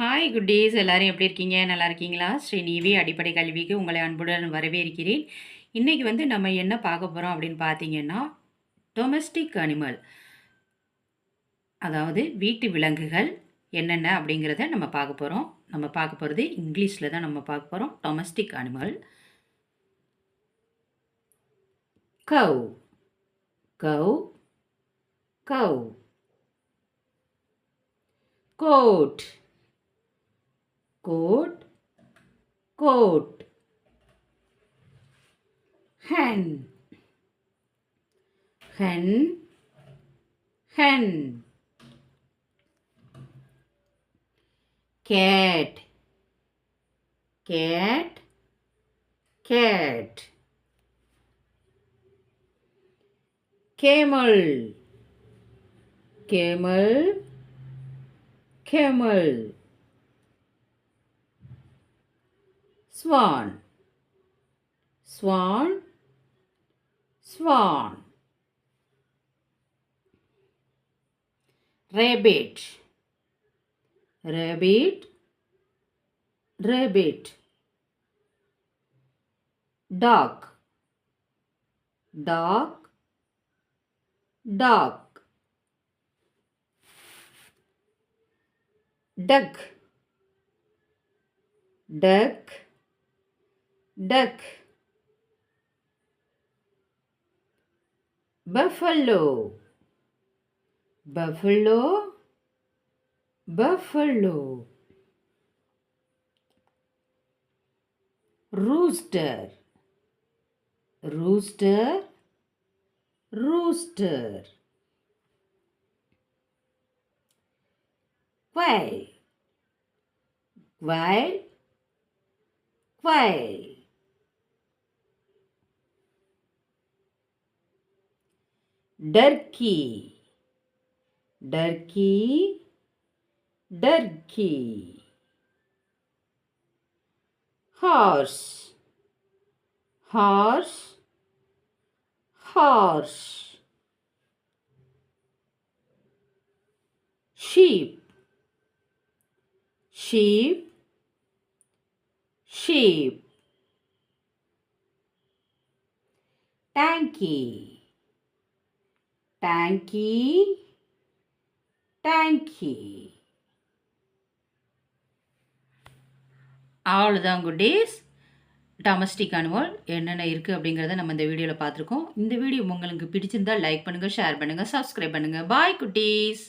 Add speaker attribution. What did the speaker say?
Speaker 1: Hi குட்டீஸ், எல்லாரும் எப்படி இருக்கீங்க? நல்லா இருக்கீங்களா? ஸ்ரீநிவி அடிப்படை கல்விக்கு உங்களை அன்புடன் வரவேற்கிறேன். இன்றைக்கி நம்ம என்ன பார்க்க போகிறோம் அப்படின்னு பார்த்தீங்கன்னா, டொமெஸ்டிக் அனிமல், அதாவது வீட்டு விலங்குகள் என்னென்ன அப்படிங்கிறத நம்ம பார்க்க போகிறோம். நம்ம பார்க்க போகிறது இங்கிலீஷில் தான் நம்ம பார்க்க போகிறோம். Domestic animal. Cow cow cow. Goat coat coat. Hen hen hen. Cat cat cat. Camel camel camel. Swan swan swan. Rabbit rabbit rabbit. Dog dog dog. Duck duck duck. Buffalo buffalo buffalo. Rooster rooster rooster. Quail quail quail. Turkey turkey turkey. Horse horse horse. Sheep sheep sheep. Donkey donkey donkey. அவ்வளோதான் குட்டீஸ். Domestic animal என்னென்ன இருக்குது அப்படிங்கிறத நம்ம இந்த வீடியோவில் பார்த்துருக்கோம். இந்த வீடியோ உங்களுக்கு பிடிச்சிருந்தால் லைக் பண்ணுங்கள், ஷேர் பண்ணுங்கள், சப்ஸ்கிரைப் பண்ணுங்கள். பாய் குட்டீஸ்.